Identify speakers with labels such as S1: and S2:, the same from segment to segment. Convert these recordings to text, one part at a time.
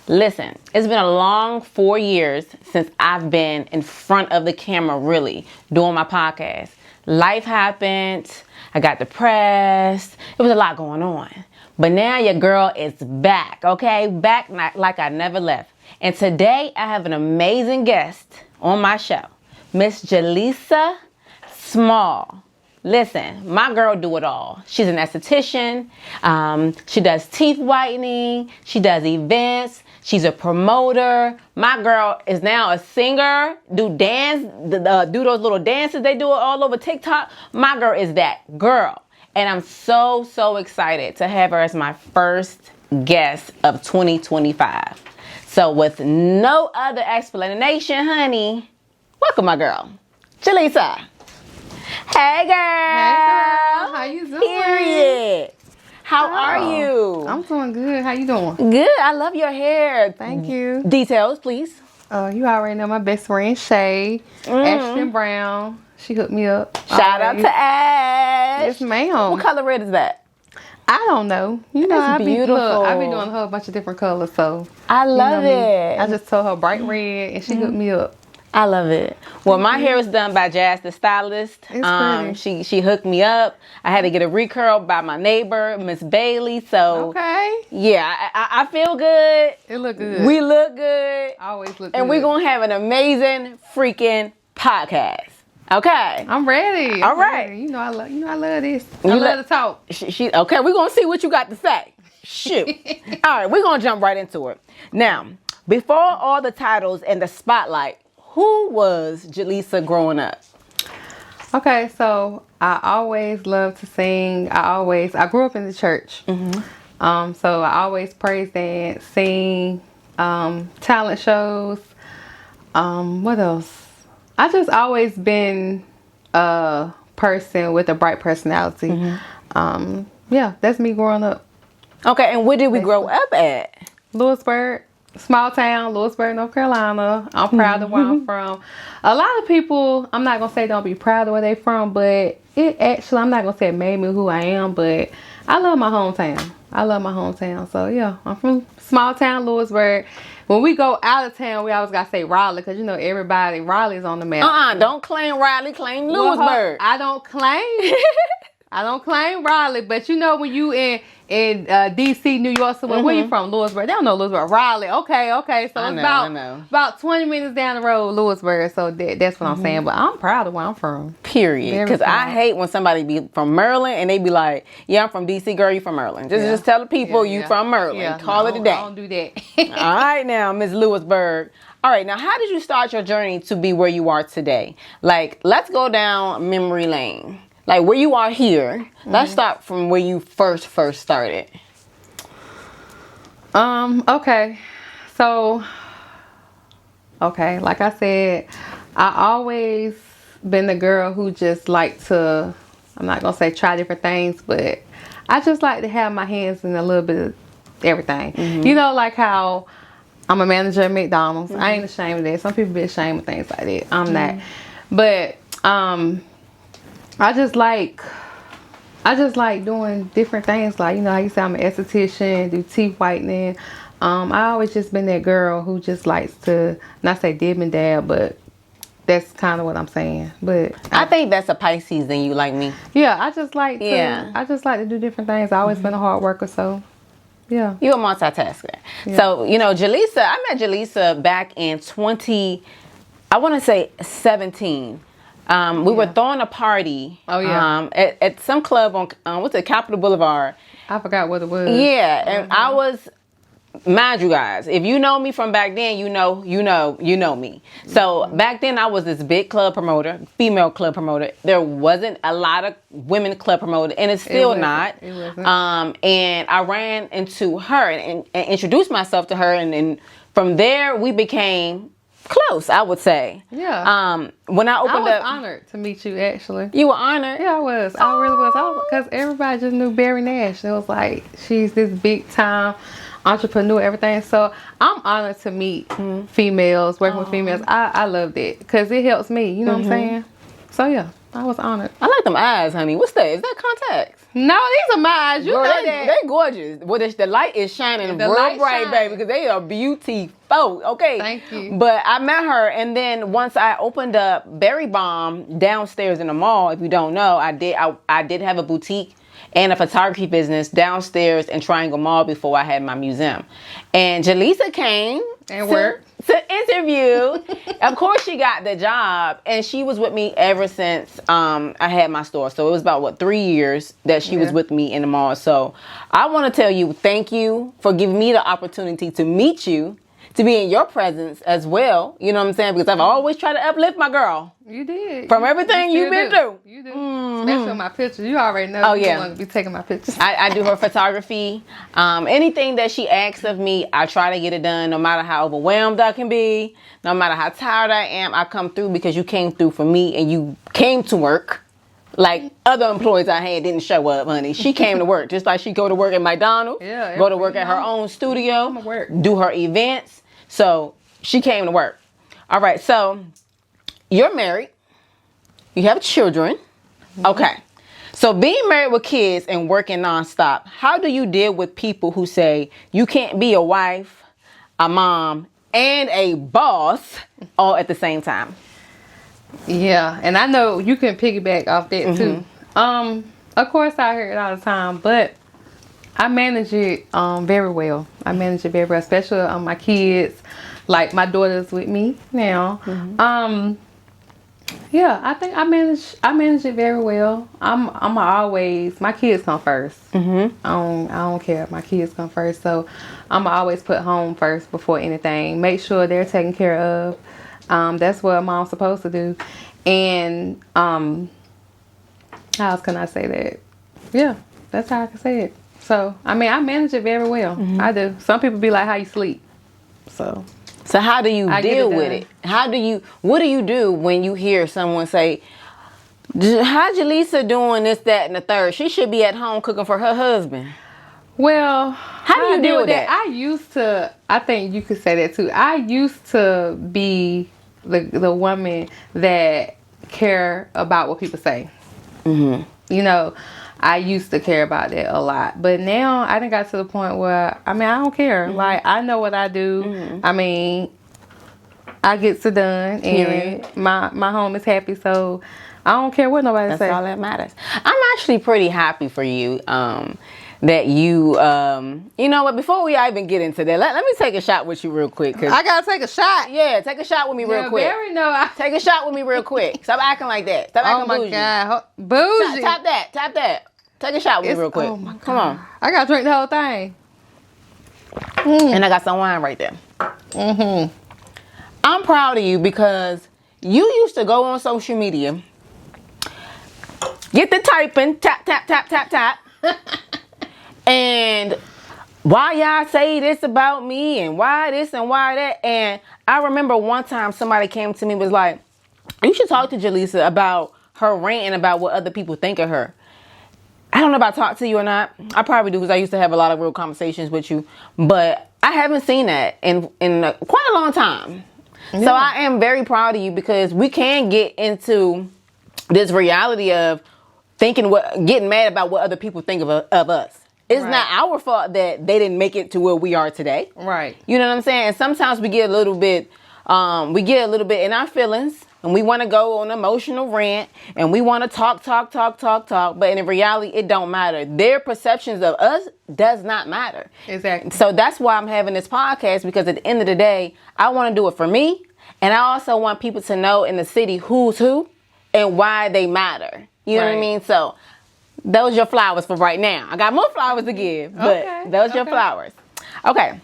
S1: Listen, it's been a long 4 years since I've been in front of the camera really doing my podcast. Life happened. I got depressed. It was a lot going on. But now your girl is back, okay? Back like I never left. And today I have an amazing guest on my show, Miss Jaleesa Small. Listen, my girl do it all. She's an esthetician. She does teeth whitening. She does events. She's a promoter. My girl is now a singer. Do those little dances they do all over TikTok. My girl is that girl. And I'm so excited to have her as my first guest of 2025. So with no other explanation, honey, welcome my girl, Jaleesa. Hey girl.
S2: Hey girl, how you doing?
S1: Period. How are you?
S2: I'm doing good. How you doing?
S1: Good. I love your hair.
S2: Thank you.
S1: Details, please.
S2: You already know my best friend Shay, Ashton Brown. She hooked me up.
S1: Shout out to Ash.
S2: Yes, ma'am.
S1: What color red is that?
S2: I don't know. You know,
S1: It's beautiful.
S2: I've been doing a whole bunch of different colors, so
S1: I love it.
S2: I just told her bright red, and she hooked me up.
S1: I love it. Well, my hair was done by Jazz the stylist.
S2: It's pretty.
S1: She hooked me up. I had to get a recurl by my neighbor, Miss Bailey. So
S2: Okay.
S1: yeah, I feel good.
S2: It look good.
S1: We look good.
S2: I always look
S1: And
S2: good.
S1: we're going to have an amazing freaking podcast. Okay.
S2: I'm ready.
S1: All right.
S2: Ready. You know I love this.
S1: You
S2: I love to talk.
S1: Okay, we're going to see what you got to say. Shoot. All right, we're going to jump right into it. Now, before all the titles and the spotlight, who was Jaleesa growing up?
S2: Okay, so I always loved to sing. I grew up in the church. So I always praise dance, sing, talent shows. What else? I just always been a person with a bright personality. Yeah, that's me growing up.
S1: Okay, and where did we grow up at?
S2: Lewisburg, small town, Lewisburg, North Carolina. I'm proud of where I'm from. A lot of people, I'm not going to say don't be proud of where they from, but it actually, I'm not going to say it made me who I am, but I love my hometown. So yeah, I'm from small town, Lewisburg. When we go out of town, we always got to say Raleigh, because you know Raleigh's on the map.
S1: Don't claim Raleigh, claim Lewisburg.
S2: I don't claim Raleigh, but you know when you in DC, New York, so where you from? Lewisburg. They don't know Lewisburg. Raleigh. Okay. So
S1: I
S2: it's
S1: know.
S2: about 20 minutes down the road, Lewisburg. So that's what I'm saying. But I'm proud of where I'm from.
S1: Period. Because I hate when somebody be from Maryland and they be like, yeah, I'm from DC, girl, you from Maryland. Just tell the people you from Maryland. Call it a day.
S2: I don't do that.
S1: All right now, Miss Lewisburg. All right, now how did you start your journey to be where you are today? Like, let's go down memory lane. Like where you are here, let's start from where you first started.
S2: Okay. So, like I said, I always been the girl who just like to, I'm not going to say try different things, but I just like to have my hands in a little bit of everything. You know, like how I'm a manager at McDonald's. I ain't ashamed of that. Some people be ashamed of things like that. I'm not. But, I just like doing different things. Like, you know how you say I'm an esthetician, do teeth whitening. I always just been that girl who just likes to, not say dib and dab, but that's kind of what I'm saying. But
S1: I think that's a Pisces in you, like me.
S2: Yeah, I just like to do different things. I always been a hard worker, so yeah.
S1: You're a multitasker.
S2: Yeah.
S1: So, you know, I met Jaleesa back in 17. We were throwing a party. Oh yeah. At some club on what's it, Capitol Boulevard.
S2: I forgot what it was.
S1: Yeah, and I was, mind you guys, if you know me from back then, you know me. So back then I was this big club promoter, female club promoter. There wasn't a lot of women club promoters, and it's still not.
S2: It wasn't.
S1: And I ran into her and introduced myself to her, and from there we became close, I would say.
S2: Yeah.
S1: When I opened up,
S2: I was honored to meet you, actually.
S1: You were honored?
S2: Yeah, I was. I really was. Because everybody just knew Berry Nash. It was like, she's this big time entrepreneur, everything. So I'm honored to meet females, working with females. I love that because it helps me. You know what I'm saying? So yeah. I was honored.
S1: I like them eyes, honey. What's that? Is that contacts?
S2: No, these are my eyes. You
S1: Girl,
S2: know that.
S1: they gorgeous. Well, the light is shining real bright, baby, because they are beautiful. Okay.
S2: Thank you.
S1: But I met her, and then once I opened up Berry Bomb downstairs in the mall, if you don't know, I did have a boutique and a photography business downstairs in Triangle Mall before I had my museum. And Jaleesa came
S2: and worked
S1: to interview. Of course, she got the job, and she was with me ever since I had my store. So it was about 3 years that she was with me in the mall. So I want to tell you, thank you for giving me the opportunity to meet you, to be in your presence as well. You know what I'm saying? Because I've always tried to uplift my girl.
S2: You did.
S1: From everything you've been through.
S2: You do. Especially with my pictures. You already know you want to be taking my pictures.
S1: I do her photography. Anything that she asks of me, I try to get it done, no matter how overwhelmed I can be, no matter how tired I am. I come through because you came through for me and you came to work. Like other employees I had didn't show up, honey. She came to work. Just like she go to work at McDonald's, go to work at her own studio, do her events. So she came to work. All right, so you're married. You have children. Okay. So being married with kids and working nonstop, how do you deal with people who say you can't be a wife, a mom, and a boss all at the same time?
S2: Yeah, and I know you can piggyback off that too. Of course I hear it all the time, but I manage it very well. I manage it very well, especially on my kids. Like my daughter's with me now. Yeah, I think I manage it very well. I'm always, my kids come first. I don't care. My kids come first, so I'm always put home first before anything. Make sure they're taken care of. That's what a mom's supposed to do. And how else can I say that? Yeah, that's how I can say it. So I mean, I manage it very well. I do. Some people be like, "How you sleep?"
S1: So how do you deal with it? What do you do when you hear someone say, how Jaleesa doing this, that, and the third? She should be at home cooking for her husband.
S2: Well,
S1: how do you deal with that?
S2: I used to, I think you could say that too. I used to be the woman that care about what people say. You know, I used to care about that a lot, but now I done got to the point where I don't care. Like I know what I do. I mean, I get it done, and my home is happy, so I don't care what nobody says.
S1: That's all that matters. I'm actually pretty happy for you. That you know what? Before we even get into that, let me take a shot with you real quick.
S2: I gotta take a shot.
S1: Yeah, take a shot with me real quick. Take a shot with me real quick. Stop acting like that. Stop acting bougie.
S2: Oh my God, bougie.
S1: Tap that. Take a shot with me real quick.
S2: Oh my God.
S1: Come on.
S2: I gotta drink the whole thing.
S1: And I got some wine right there. I'm proud of you because you used to go on social media, get the typing, tap. And why y'all say this about me and why this and why that? And I remember one time somebody came to me and was like, you should talk to Jaleesa about her ranting about what other people think of her. I don't know if I talked to you or not. I probably do because I used to have a lot of real conversations with you. But I haven't seen that in quite a long time. Yeah. So I am very proud of you because we can get into this reality of getting mad about what other people think of us. It's not our fault that they didn't make it to where we are today. Right. You know what I'm saying? And sometimes we get a little bit in our feelings and we want to go on an emotional rant and we want to talk. But in reality, it don't matter. Their perceptions of us does not matter. Exactly. So that's why I'm having this podcast, because at the end of the day, I want to do it for me. And I also want people to know in the city who's who and why they matter. You know what I mean? So those your flowers for right now. I got more flowers to give, but those your flowers. Okay.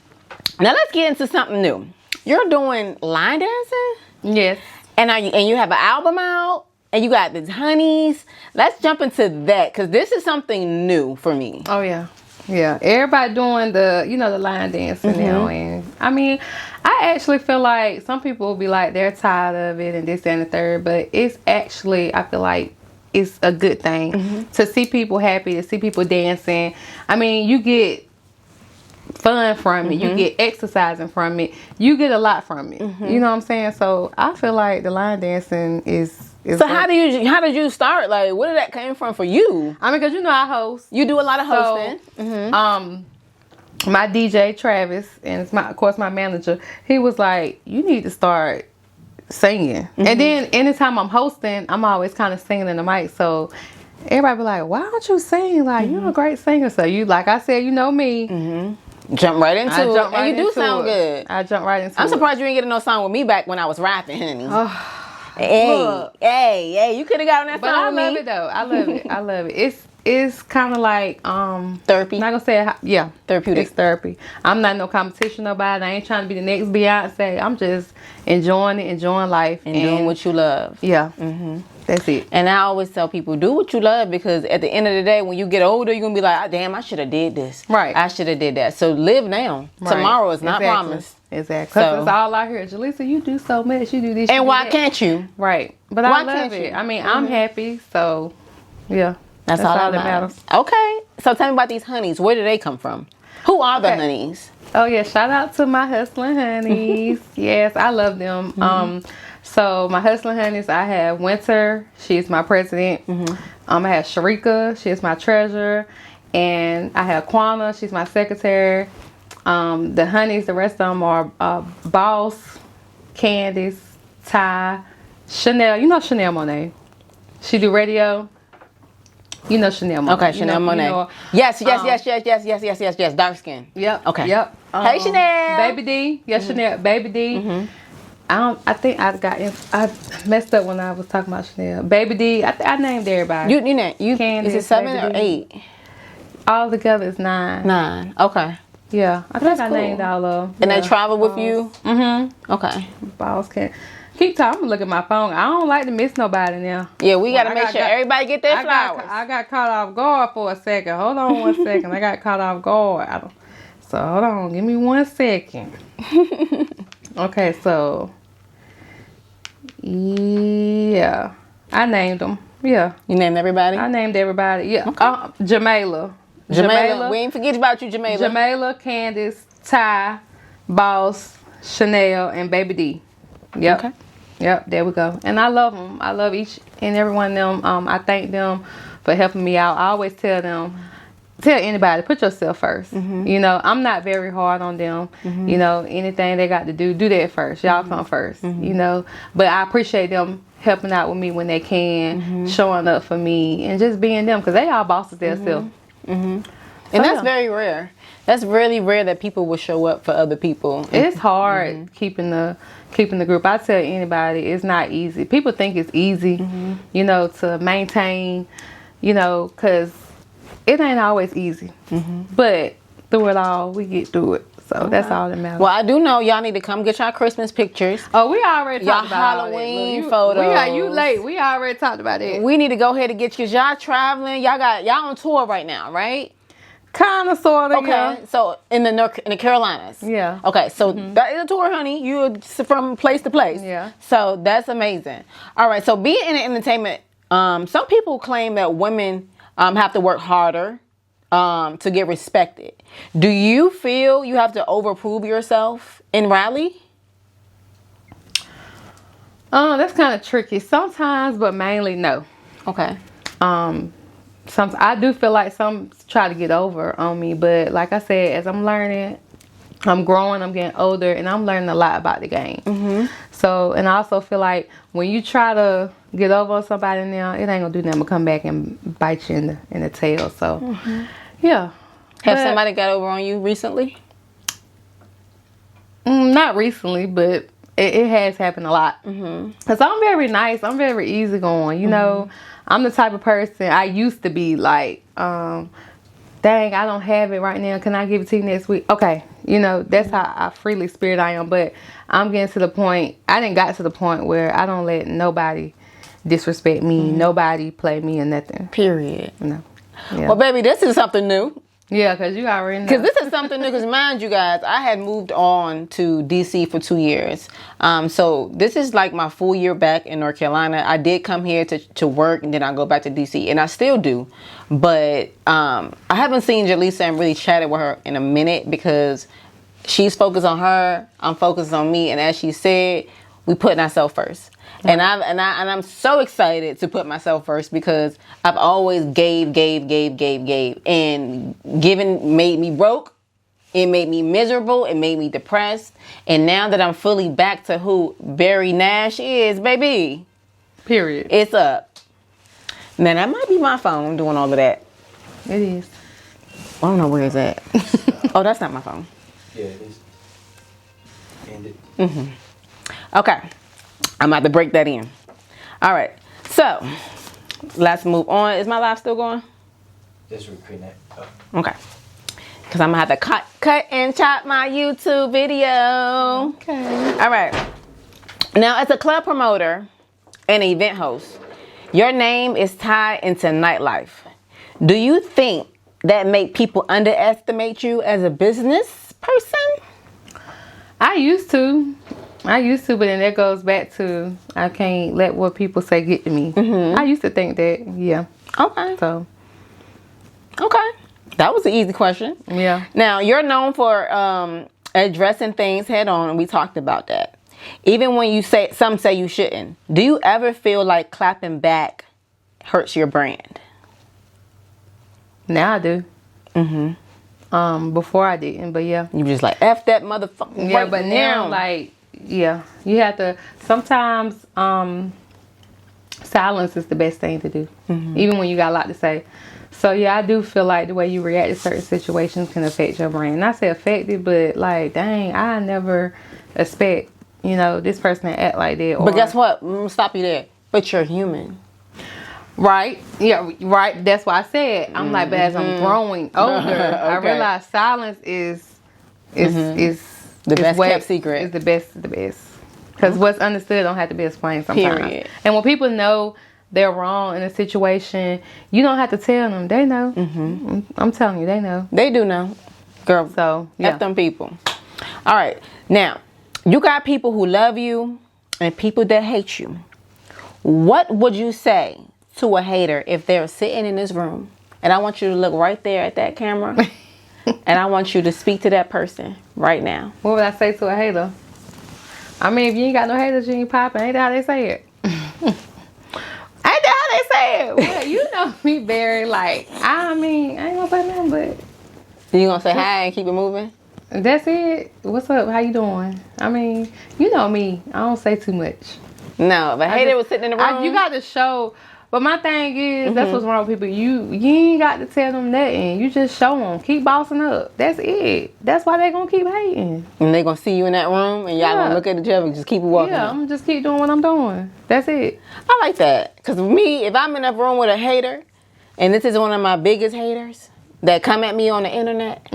S1: Now let's get into something new. You're doing line dancing? Yes. And you have an album out and you got the honeys. Let's jump into that because this is something new for me.
S2: Oh yeah. Yeah. Everybody doing the line dancing now, and I mean, I actually feel like some people will be like they're tired of it and this and the third, but it's actually, I feel like it's a good thing to see people happy, to see people dancing. I mean, you get fun from it. You get exercising from it. You get a lot from it. You know what I'm saying? So I feel like the line dancing is
S1: So how did you start? Like, where did that come from for you?
S2: I mean, because I host.
S1: You do a lot of hosting.
S2: So, my DJ Travis, and it's of course my manager, he was like, you need to start singing. And then anytime I'm hosting, I'm always kind of singing in the mic. So everybody be like, why don't you sing? Like, you're a great singer. So like I said, you know me.
S1: Jump right into it. And you do sound good.
S2: I jump right into it.
S1: I'm surprised you didn't get no song with me back when I was rapping, honey. Hey, you could have gotten that song with me.
S2: I love it though. I love it. It's kind of like
S1: therapy.
S2: I'm not gonna say yeah,
S1: therapeutic.
S2: It's therapy. I'm not no competition nobody. I ain't trying to be the next Beyonce. I'm just enjoying it, enjoying life,
S1: and doing what you love.
S2: Yeah, that's it.
S1: And I always tell people, do what you love, because at the end of the day, when you get older, you're gonna be like, damn, I should have did this.
S2: Right.
S1: I should have did that. So live now. Right. Tomorrow is not promised.
S2: Exactly. Because it's all out here. Jaleesa, you do so much. You do this.
S1: And why can't you?
S2: Right. But I love it. I mean, I'm happy. So, yeah.
S1: That's all that matters. Okay. So tell me about these honeys. Where do they come from? Who are the honeys?
S2: Oh, yeah. Shout out to my hustling honeys. Yes, I love them. So my hustling honeys, I have Winter. She's my president. I have Sharika. She's my treasurer. And I have Quana. She's my secretary. The honeys, the rest of them are Boss, Candice, Ty, Chanel. You know Chanel Monet. She do radio. You know Chanel Monet.
S1: Okay, Chanel Monet. Yes. Dark skin.
S2: Yep.
S1: Okay.
S2: Yep.
S1: Hey, Chanel.
S2: Baby D. Yes, Chanel. Baby D. I think I messed up when I was talking about Chanel. Baby D. I named everybody.
S1: You Candice, is it 7 or 8?
S2: All together is 9.
S1: 9. Okay.
S2: Yeah, I think I named all of them.
S1: And they travel with you? Okay.
S2: Boss can keep talking. I'm gonna look at my phone. I don't like to miss nobody now.
S1: Yeah, we gotta make sure everybody get their flowers.
S2: I got caught off guard for a second. Hold on one second. I got caught off guard. So hold on. Give me 1 second. Okay, so yeah, I named them. Yeah,
S1: you named everybody.
S2: I named everybody. Yeah. Okay. Jamela,
S1: we ain't forget about you, Jamela.
S2: Jamela, Candice, Ty, Boss, Chanel, and Baby D. Yep. Okay. Yep, there we go. And I love them. I love each and every one of them. I thank them for helping me out. I always tell anybody, put yourself first. You know, I'm not very hard on them. You know, anything they got to do that first. Y'all come first. You know, but I appreciate them helping out with me when they can, showing up for me, and just being them, because they all bosses themselves.
S1: And that's very rare. That's really rare that people will show up for other people.
S2: It's hard keeping the group. I tell anybody, it's not easy. People think it's easy, you know, to maintain, you know, because it ain't always easy. But through it all, we get through it. So that's all that matters.
S1: Well, I do know y'all need to come get y'all Christmas pictures.
S2: Oh, we already talked about
S1: Halloween photos.
S2: You late. We already talked about it.
S1: We need to go ahead and get you, because y'all traveling. Y'all on tour right now, right?
S2: Kind of, sort of.
S1: Okay,
S2: yeah.
S1: So in the Carolinas.
S2: Yeah.
S1: Okay, so that is a tour, honey. You're from place to place.
S2: Yeah.
S1: So that's amazing. All right. So being in entertainment, some people claim that women have to work harder to get respected. Do you feel you have to overprove yourself in Raleigh?
S2: That's kind of tricky sometimes, but mainly no.
S1: Okay.
S2: Some I do feel like some try to get over on me, but like I said, as I'm learning, I'm growing, I'm getting older, and I'm learning a lot about the game. So, and I also feel like when you try to get over on somebody now, it ain't gonna do nothing but come back and bite you in the tail. So, yeah.
S1: Have somebody got over on you recently?
S2: Not recently, but it has happened a lot. Because I'm very nice. I'm very easygoing. You know, I'm the type of person, I used to be like, dang, I don't have it right now. Can I give it to you next week? Okay. You know, that's how I freely spirit I am. But I'm getting to the point, I didn't got to the point where I don't let nobody disrespect me. Nobody play me or nothing.
S1: Period.
S2: No. Yeah.
S1: Well, baby, this is something new.
S2: Yeah, because you already know.
S1: Because this is something new. Because mind you guys, I had moved on to DC for 2 years. So this is like my full year back in North Carolina. I did come here to work, and then I go back to DC, and I still do. But I haven't seen Jaleesa and really chatted with her in a minute, because she's focused on her, I'm focused on me, and as she said, we putting ourselves first. And I'm so excited to put myself first because I've always gave. And giving made me broke. It made me miserable. It made me depressed. And now that I'm fully back to who Berry Nash is, baby.
S2: Period.
S1: It's up. Now, that might be my phone doing all of that.
S2: It is.
S1: I don't know where it's at. Oh, that's not my phone.
S3: Yeah, it is. End it.
S1: Okay. I'm about to break that in. All right. So, let's move on. Is my live still going?
S3: Just recreate that. Oh.
S1: Okay. Because I'm going to have to cut and chop my YouTube video.
S2: Okay.
S1: All right. Now, as a club promoter and event host, your name is tied into nightlife. Do you think that make people underestimate you as a business person?
S2: I used to, but then that goes back to I can't let what people say get to me. I used to think that, yeah.
S1: Okay.
S2: So,
S1: Okay. That was an easy question.
S2: yeah.
S1: Now, you're known for addressing things head on, and we talked about that. Even when some say you shouldn't. Do you ever feel like clapping back hurts your brand?
S2: Now I do. Before I didn't, but yeah.
S1: You just like, F that motherfucker.
S2: Yeah,
S1: right
S2: but now, like, yeah. You have to, sometimes, silence is the best thing to do. Even when you got a lot to say. So, yeah, I do feel like the way you react to certain situations can affect your brain. Not say affected, but like, dang, I never expect, this person to act like that.
S1: But guess what? I'm going to stop you there. But you're human.
S2: Right. Yeah, right. That's why I said, I'm like, but as I'm growing older, I realize silence is
S1: the best kept secret.
S2: Is the best. Because what's understood don't have to be explained sometimes.
S1: Period.
S2: And when people know they're wrong in a situation, you don't have to tell them. They know. I'm telling you, they know.
S1: They do know. Girl,
S2: So, yeah.
S1: F them people. All right. Now, you got people who love you and people that hate you. What would you say to a hater if they're sitting in this room? And I want you to look right there at that camera. And I want you to speak to that person right now.
S2: What would I say to a hater? I mean, if you ain't got no haters, you ain't popping. Ain't that how they say it? Ain't that how they say it? Well, you know me, Barry. Like, I mean, I ain't gonna say nothing, but
S1: You gonna say hi and keep it moving?
S2: that's it. What's up? How you doing? I mean, you know me. I don't say too much.
S1: No, if a hater was sitting in the room.
S2: You got to show. But my thing is, that's what's wrong with people. You ain't got to tell them nothing. You just show them. Keep bossing up. That's it. That's why they gonna keep hating.
S1: And they gonna see you in that room and y'all gonna look at each other and just keep it walking.
S2: Yeah, I'm gonna just keep doing what I'm doing. That's it.
S1: I like that. Because me, if I'm in a room with a hater, and this is one of my biggest haters that come at me on the internet,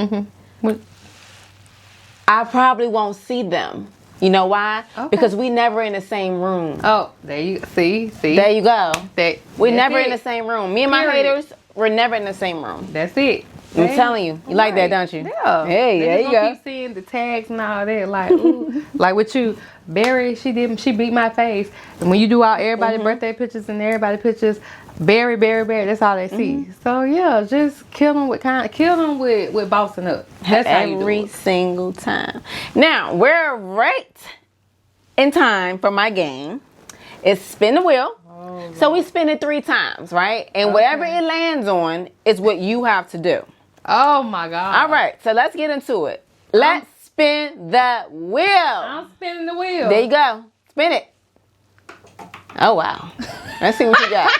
S1: I probably won't see them. You know why?
S2: Okay.
S1: Because we never in the same room.
S2: Oh, there you see.
S1: There you go. We're
S2: That's
S1: never
S2: it.
S1: in the same room. Me and my
S2: Period.
S1: haters, we're never in the same room.
S2: That's it.
S1: I'm telling you. You like that, don't you?
S2: Yeah.
S1: Hey, there you go.
S2: Keep seeing the tags and all that. Like, ooh. Like with you, Barry, she beat my face. And when you do all everybody's birthday pictures and everybody pictures, Barry, that's all they see. So yeah, just kill them with bossing up. That's how you do
S1: Every
S2: it.
S1: single time. Now, we're right in time for my game. It's spin the wheel. So we spin it 3 times, right? And whatever it lands on is what you have to do.
S2: Oh my God.
S1: All right, so let's get into it. Let's spin the wheel.
S2: I'm spinning the wheel.
S1: There you go. Spin it. Oh, wow. Let's see what you got.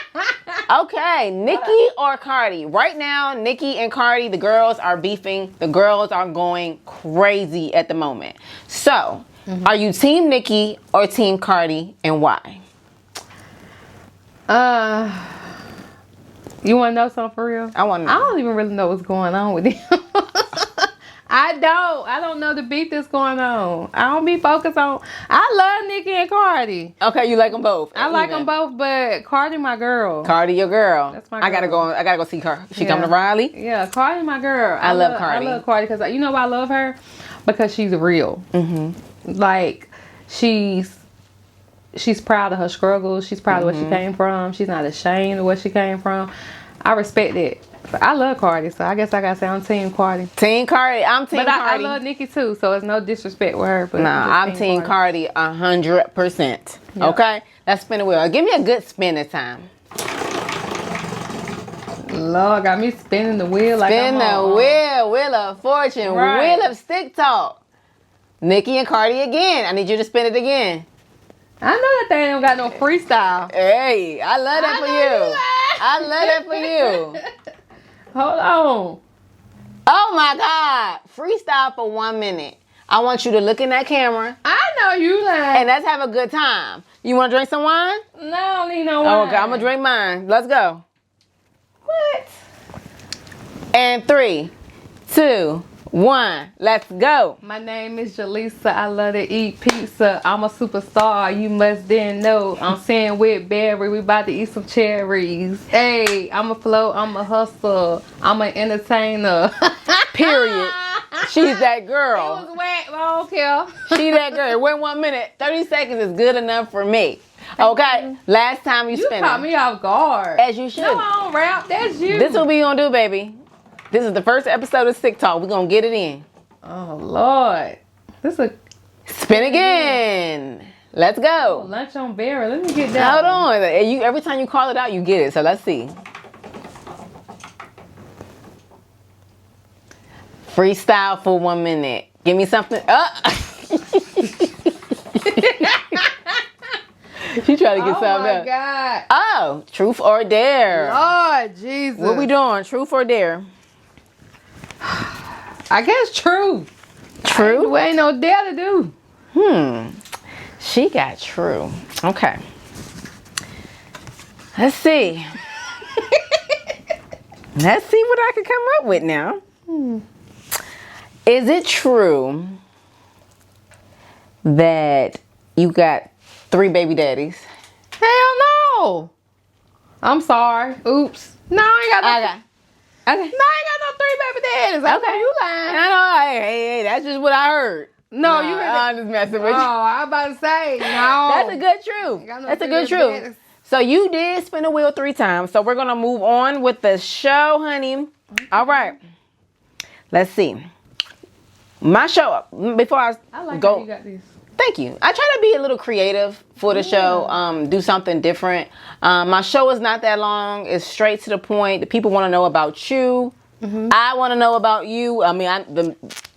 S1: Okay, Nicki or Cardi? Right now, Nicki and Cardi, the girls are beefing. The girls are going crazy at the moment. So, are you team Nicki or team Cardi, and why?
S2: You want to know something for real?
S1: I want to know.
S2: I don't even really know what's going on with them. I don't know the beef that's going on. I don't be focused on. I love Nicki and Cardi.
S1: Okay, you like them both.
S2: I like them both, but Cardi my girl.
S1: Cardi, your girl.
S2: That's my
S1: I gotta
S2: girl.
S1: go. I gotta go see her. She come to Raleigh.
S2: Yeah, Cardi my girl.
S1: I love Cardi.
S2: I love Cardi because you know why I love her? Because she's real. Like she's proud of her struggles. She's proud of where she came from. She's not ashamed of where she came from. I respect it. But I love Cardi, so I guess I gotta say I'm Team Cardi.
S1: Team Cardi. I'm Team
S2: But I
S1: Cardi.
S2: love Nicki too, so it's no disrespect with her. But
S1: I'm Team Cardi 100%.
S2: Yeah.
S1: Okay? Let's spin the wheel. Give me a good spin this time.
S2: Lord, got me spinning the wheel like
S1: Spin
S2: I'm
S1: the
S2: on,
S1: wheel. Wheel of fortune.
S2: Right.
S1: Wheel of stick talk. Nicki and Cardi again. I need you to spin it again.
S2: I know that they ain't got no freestyle.
S1: Hey, I love that for you. I love that for you.
S2: Hold on.
S1: Oh my God. Freestyle for 1 minute. I want you to look in that camera
S2: I know you lying.
S1: and let's have a good time. You want to drink some wine?
S2: No, I don't need no
S1: Oh,
S2: wine.
S1: okay. I'm going to drink mine. Let's go.
S2: What?
S1: And 3, 2, 1. Let's go.
S2: My name is Jaleesa. I love to eat pizza. I'm a superstar. You must then know. I'm sitting with Berry. We about to eat some cherries. Hey, I'm a flow. I'm a hustler. I'm an entertainer.
S1: Period. She's that
S2: It
S1: girl.
S2: was wet, but I don't care.
S1: She that girl. Wait 1 minute. 30 seconds is good enough for me. Okay? Last time you
S2: You
S1: spin
S2: caught
S1: it.
S2: me off guard.
S1: As you should.
S2: No, I don't rap. That's you.
S1: This is what we gonna do, baby. This is the first episode of Stick Talk. We're gonna get it in.
S2: Oh, Lord. This is
S1: Spin again. Let's
S2: a
S1: go.
S2: lunch on Berry. Let me get that.
S1: Hold on. Every time you call it out, you get it. So let's see. Freestyle for 1 minute. Give me something. She tried to get
S2: Oh,
S1: something
S2: my
S1: else.
S2: God.
S1: Oh, truth or dare.
S2: Lord Jesus.
S1: What we doing? Truth or dare?
S2: I guess true.
S1: True?
S2: Ain't no dare to do.
S1: She got true. Okay. Let's see. Let's see what I can come up with now. Is it true that you got 3 baby daddies?
S2: Hell no. I'm sorry. Oops. No, I ain't got no.
S1: Okay. Okay.
S2: No, I ain't got no 3 baby daddies. I know you lying.
S1: I know. Hey, that's just what I heard.
S2: No, you heard that.
S1: I'm just messing with
S2: Oh,
S1: you.
S2: I about to say no.
S1: That's a good truth.
S2: Got no
S1: That's a
S2: 3
S1: good
S2: baby
S1: truth.
S2: daddies.
S1: So you did spin the wheel 3 times. So we're gonna move on with the show, honey. All right. Let's see. My show. Before
S2: I
S1: I
S2: like
S1: go.
S2: how you got this.
S1: Thank you. I try to be a little creative for the show. Do something different. My show is not that long. It's straight to the point. The people want to know about you. I want to know about you. I mean,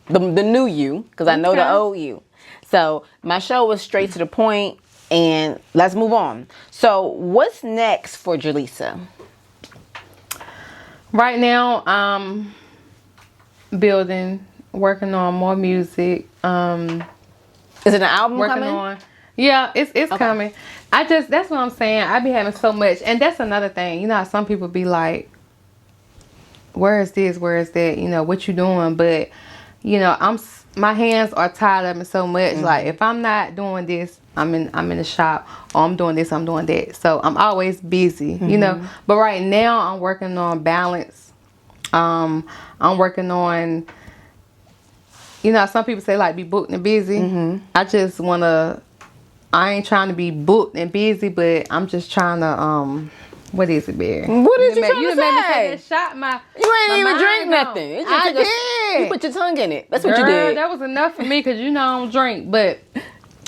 S1: the new you, because I know the
S2: Okay.
S1: old you. So my show was straight to the point, and let's move on. So what's next for Jaleesa?
S2: Right now, I'm building, working on more music.
S1: Is it an album
S2: Working
S1: coming?
S2: on. Yeah, it's coming. That's what I'm saying. I be having so much, and that's another thing. You know how some people be like, where is this? Where is that? You know, what you doing? But, you know, my hands are tied up in so much. Like, if I'm not doing this, I'm in the shop, or I'm doing this, I'm doing that. So I'm always busy, you know. But right now I'm working on balance. I'm working on, you know, some people say like be booked and busy. I just I ain't trying to be booked and busy, but I'm just trying to what is it, Berry?
S1: What is you trying
S2: You
S1: to
S2: made me
S1: say?
S2: say that shot my.
S1: You ain't
S2: my
S1: even
S2: mind
S1: drink
S2: on.
S1: nothing. It just
S2: I
S1: took
S2: did.
S1: You put your tongue in it. That's what
S2: Girl,
S1: you did.
S2: that was enough for me because you know I don't drink. But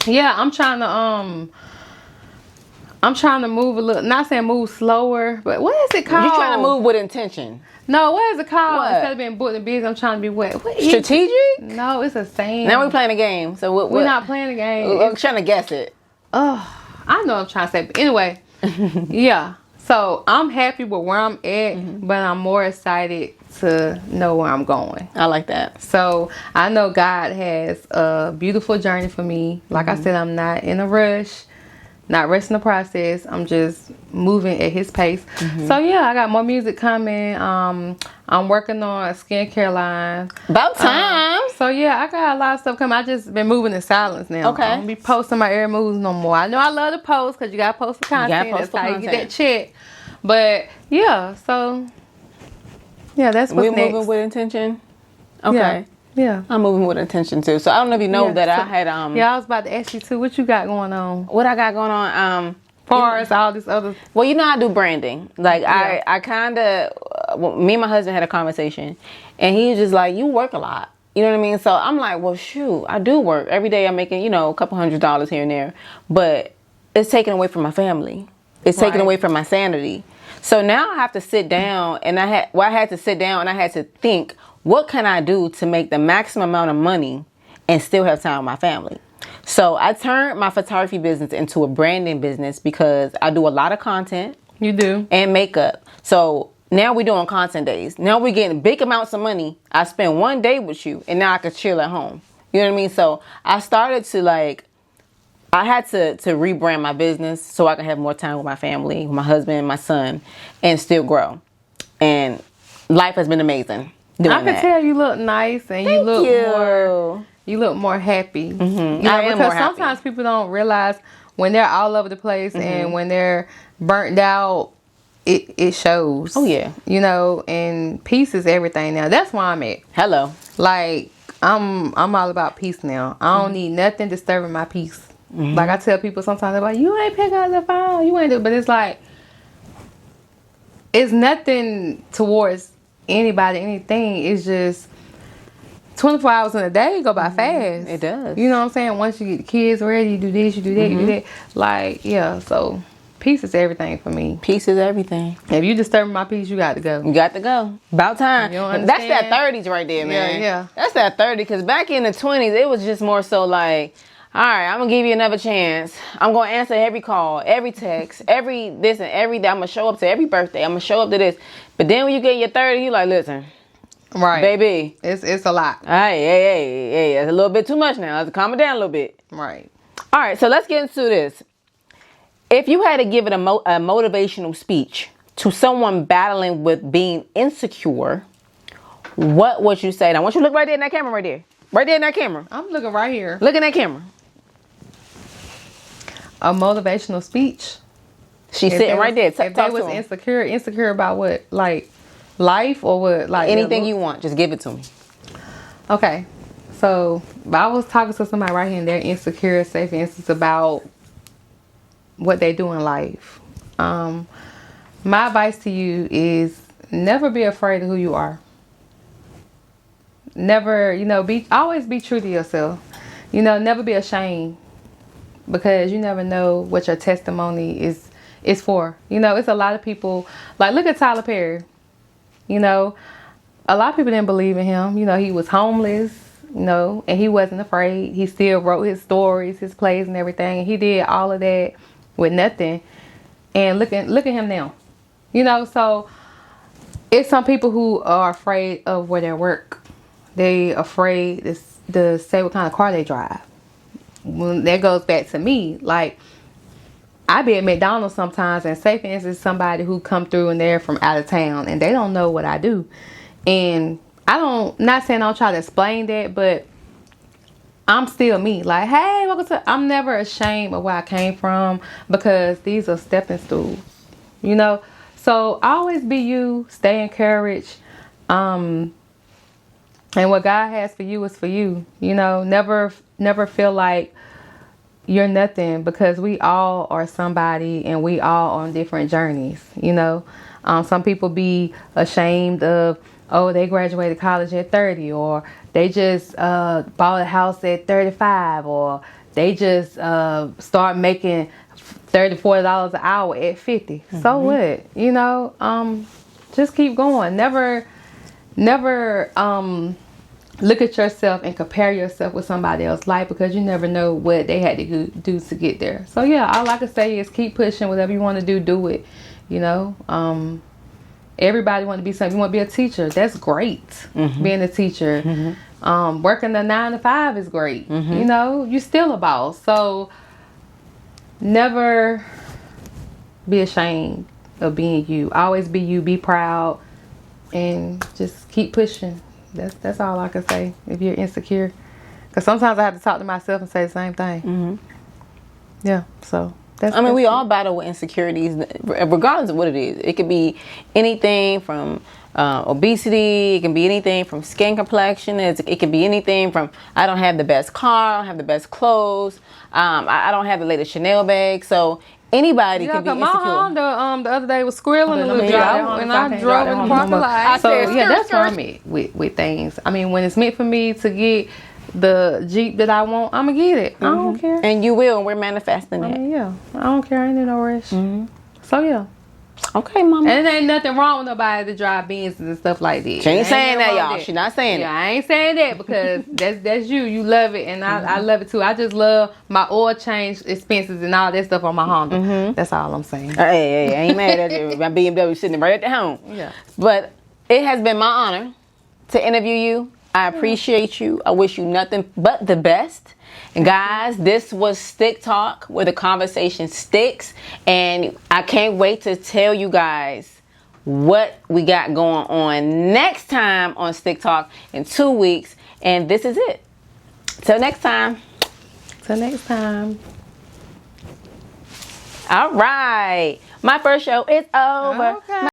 S2: yeah, I'm trying to move a little. Not saying move slower, but what is it called?
S1: You're trying to move with intention.
S2: No, what is it called?
S1: What?
S2: Instead of being booked and busy, I'm trying to be what? What is it?
S1: Strategic?
S2: No, it's a saying.
S1: Now we're playing a game. So what?
S2: We're not playing a game.
S1: I'm trying to guess it.
S2: Oh, I know what I'm trying to say. But anyway, yeah. So I'm happy with where I'm at, but I'm more excited to know where I'm going.
S1: I like that.
S2: So I know God has a beautiful journey for me. Like I said, I'm not in a rush, not rushing the process. I'm just moving at His pace. So yeah, I got more music coming. I'm working on a skincare line.
S1: About time.
S2: So yeah, I got a lot of stuff coming. I just been moving in silence now.
S1: Okay.
S2: I don't be posting my air moves no more. I know I love to post because you gotta post the content.
S1: post
S2: That's
S1: the
S2: how you get
S1: content.
S2: that check. But yeah, so yeah, that's what's
S1: We're
S2: next.
S1: moving with intention. Okay.
S2: Yeah.
S1: I'm moving with intention too. So I don't know if you know
S2: Yeah,
S1: that
S2: so-
S1: I had
S2: Yeah, I was about to ask you too. What you got going on?
S1: what I got going on.
S2: far as all this other.
S1: Well, you know, I do branding. Like, I kind of, me and my husband had a conversation, and he was just like, you work a lot. You know what I mean? So I'm like, well, shoot, I do work. Every day I'm making, you know, a couple $100s here and there. But it's taken away from my family. It's taken away from my sanity. So now I have to sit down, and I had to sit down and I had to think, what can I do to make the maximum amount of money and still have time with my family? So I turned my photography business into a branding business because I do a lot of content.
S2: You do.
S1: And makeup. So now we're doing content days. Now we're getting big amounts of money. I spend one day with you, and now I could chill at home. You know what I mean? So I started to I had to rebrand my business so I can have more time with my family, my husband, my son, and still grow. And life has been amazing. I
S2: can tell you look nice, and you look more. You look more happy.
S1: Mm-hmm.
S2: You know,
S1: I am
S2: because
S1: more happy.
S2: sometimes people don't realize when they're all over the place and when they're burnt out, it shows.
S1: Oh yeah.
S2: You know, and peace is everything now. That's where I'm at.
S1: Hello.
S2: Like I'm all about peace now. I don't need nothing disturbing my peace. Like I tell people sometimes, they're like, you ain't pick up the phone, you ain't do, but it's like it's nothing towards anybody, anything. It's just 24 hours in a day go by fast.
S1: It does.
S2: You know what I'm saying? Once you get the kids ready, you do this, you do that, you do that. Like, yeah, so peace is everything for me.
S1: Peace is everything.
S2: If you disturb my peace, you got to go.
S1: You got to go. About time.
S2: You don't
S1: That's that
S2: understand?
S1: 30s right there, man.
S2: Yeah.
S1: That's that 30, because back in the 20s, it was just more so like, all right, I'm going to give you another chance. I'm going to answer every call, every text, every this and every day. I'm going to show up to every birthday. I'm going to show up to this. But then when you get your 30, you like, listen.
S2: Right.
S1: Baby.
S2: It's a lot.
S1: Hey, it's a little bit too much now. Let's calm it down a little bit.
S2: Right.
S1: All right, so let's get into this. If you had to give it a motivational speech to someone battling with being insecure, what would you say? Now, I want you to look right there in that camera right there. Right there in that camera.
S2: I'm looking right here.
S1: Look in that camera.
S2: A motivational speech.
S1: She's sitting right there.
S2: If they was insecure about what? Like life or what? Like
S1: anything you want. Just give it to me.
S2: Okay. So I was talking to somebody right here and they're insecure, say for instance, about what they do in life. My advice to you is never be afraid of who you are. Never, always be true to yourself. Never be ashamed, because you never know what your testimony is for. It's a lot of people, like look at Tyler Perry. A lot of people didn't believe in him. He was homeless, and he wasn't afraid. He still wrote his stories, his plays and everything. And he did all of that with nothing. And look at him now. So it's some people who are afraid of where they work. They afraid to say what kind of car they drive. Well, that goes back to me. Like, I be at McDonald's sometimes, and say for instance somebody who come through and they're from out of town and they don't know what I do. And not saying I'll try to explain that, but I'm still me. Like, hey, welcome to. I'm never ashamed of where I came from, because these are stepping stools. So always be you. Stay encouraged. And what God has for you is for you. Never feel like you're nothing, because we all are somebody and we all on different journeys. Some people be ashamed of, they graduated college at 30, or they just bought a house at 35, or they just start making $30, $40 an hour at 50. Mm-hmm. So what? Just keep going. Never look at yourself and compare yourself with somebody else's life, because you never know what they had to do to get there. So yeah, all I can say is keep pushing. Whatever you want to do it. Everybody want to be something. You want to be a teacher. That's great. Mm-hmm. Being a teacher. Mm-hmm. Working the 9 to 5 is great. Mm-hmm. You're still a boss. So never be ashamed of being you. Always be you. Be proud, and just keep pushing. That's all I can say if you're insecure. Because sometimes I have to talk to myself and say the same thing. Mm-hmm. Yeah, so that's
S1: we all battle with insecurities, regardless of what it is. It could be anything from obesity. It can be anything from skin complexion. It can be anything from, I don't have the best car, I don't have the best clothes, I don't have the latest Chanel bag. So Anybody
S2: Yeah,
S1: can be
S2: 'cause my
S1: insecure.
S2: Honda the other day was squirreling a little
S1: Yeah,
S2: bit, and I drove in the parking lot.
S1: I
S2: So
S1: said,
S2: yeah, that's where
S1: skirt.
S2: I'm at with things. I mean, when it's meant for me to get the Jeep that I want, I'ma get it. I don't care.
S1: And you will, and we're manifesting
S2: I
S1: it.
S2: mean, yeah, I don't care. I ain't in no rush. So yeah,
S1: Okay, mama.
S2: and it ain't nothing wrong with nobody to drive Benzes and stuff like that.
S1: She ain't saying that,
S2: nothing wrong
S1: y'all.
S2: with
S1: She not saying
S2: Yeah, I ain't saying that because that's you. You love it, and I love it too. I just love my oil change expenses and all that stuff on my Honda. That's all I'm saying.
S1: Hey, I ain't mad at you. My BMW sitting right at the home.
S2: Yeah.
S1: But it has been my honor to interview you. I appreciate you. I wish you nothing but the best. And guys, this was Stick Talk, where the conversation sticks. And I can't wait to tell you guys what we got going on next time on Stick Talk in 2 weeks. And this is it. Till next time.
S2: Till next time.
S1: All right. My first show is over.
S2: Okay.